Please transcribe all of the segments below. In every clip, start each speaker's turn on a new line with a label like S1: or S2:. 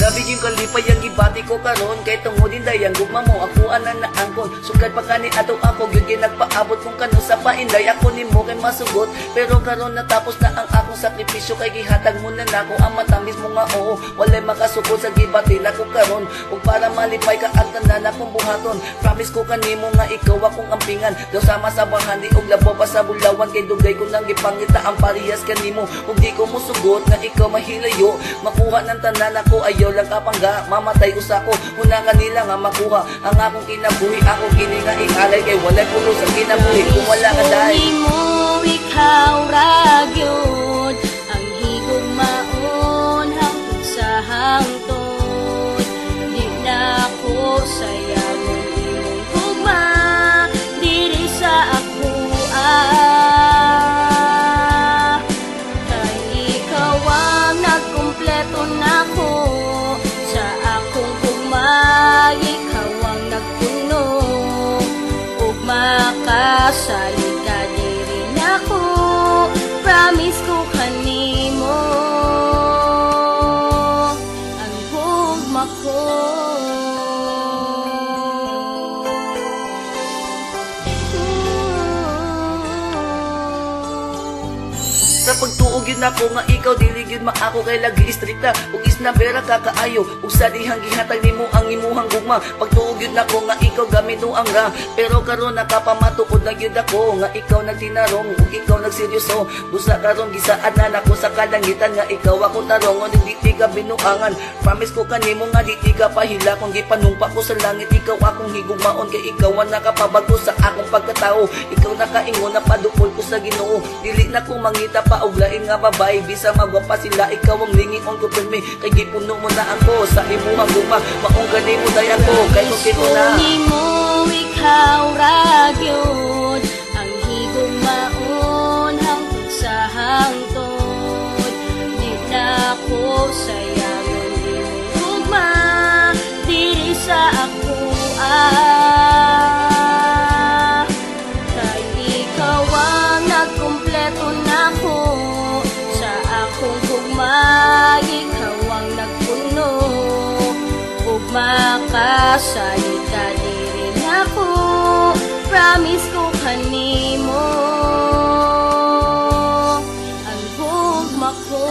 S1: Grabe yung kalipay ang gibati ko karon. Kay tungod din dayang gugma mo ako anan na angkon. Sugad pa kani ato ako gyud nagpaabot kung kano sa painday ako nimo kay masugot. Pero karon natapos na ang akong sakripisyo kay gihatag mo na nako ang matamis mo nga oo. Walay makasugod sa gibati nako karon. Ug para malipay ka ang tanan akong buhaton. Promise ko kanimo nga ikaw akong ampingan. Daw sama sa bahani og labaw pa sa bulawan kay dugay ko nang gipangita ang parehas kanimo. Ug di ko musugot nga ikaw mahilayo. Makuha ng tanan ako ayaw lang kapangga. Mamatay usa ko una kanila nga makuha ang akong kinabuhi. Ako kini nga ialay kay walay pulo sa kinabuhi kung wala ka dahil
S2: mo ikaw ragyod ang higugmaon hangtod sa hangtod. Di na ako sayangon imong gugma diri sa ako kay ikaw ang nagkumpleto nako sa akong gugma. Ikaw ang nagpuno ug makasalig ka diri nako. Promise ko kanimo ang gugma ko.
S1: Sa pagtuog yun ako nga ikaw dili gyud maako kay lagi istrikta ug isnabera kakaayo ug sa dihang gihatag nimo ang imuhang gugma. Pagtuog yun ako nga ikaw gamit ang ra pero karon nakapamatuod na gyud ako nga ikaw nagtinarong ug ikaw nagseryoso. Busa karon gisaad na nako sa kalangitan nga ikaw ako tarong ug di ka binuangan. Promise ko kanimo nga di ka pahila kung gipanumpa ko sa langit. Ikaw akong higugmaon kay ikaw ang nakapabago sa akong pagkatao. Ikaw nakaingon na padupol ko sa Ginoo. Dili na ko mangita pa og lain nga babae bisa magwapa sila. Ikaw ang lingingon ko pirmi kay gipuno mo na ako sa imuhang gugma. Maong gani mo day ako kay kung kito na
S2: mo ikaw ragyod ang higugmaon hangtod sa hangtod. Di na ako sayangon imong gugma diri sa ako kay ikaw ang nagkumpleto nako sa akong gugma. Ikaw ang nagpuno ug makasalig ka diri nako. Promise ko kanimo ang gugma ko.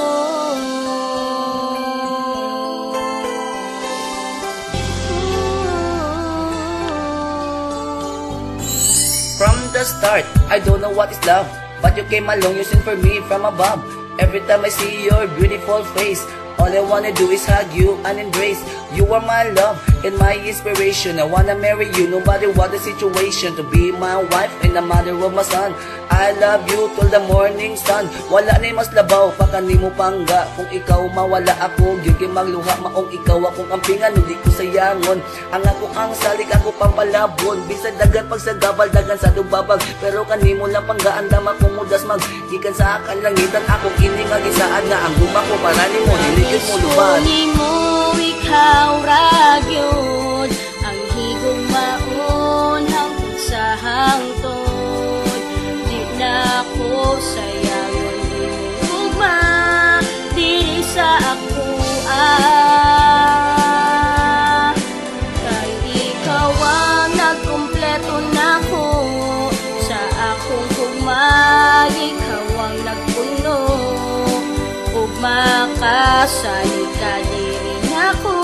S1: From the start, I don't know what is love, but you came along, you sent for me from above. Every time I see your beautiful face, all I wanna do is hug you and embrace. You are my love and my inspiration. I wanna marry you no matter what the situation. To be my wife and the mother of my son. I love you till the morning sun. Wala na mas labaw pa kanimo pangga. Kung ikaw mawala ako, gyud magluha maong ikaw akong ampingan. Hindi ko sayangon ang ako ang salig ako pampalabon. Bisan dagan pag sa gabal dagan sa dubabag. Pero kanimo lang panggaan dama kong mudas mag gikan sa kalangitan ako kini nga gisaad nga ang guma ko para nimo dili gyud mo luban.
S2: mo ikaw ragyod ang higugmaon hangtod sa hangtod. Di na ako sayangon imong gugma diri sa ako kay ikaw ang nagkumpleto nako sa akong gugma. Ikaw ang nagpuno ug makasalig ka diri nako.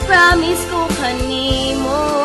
S2: Promise ko kanimo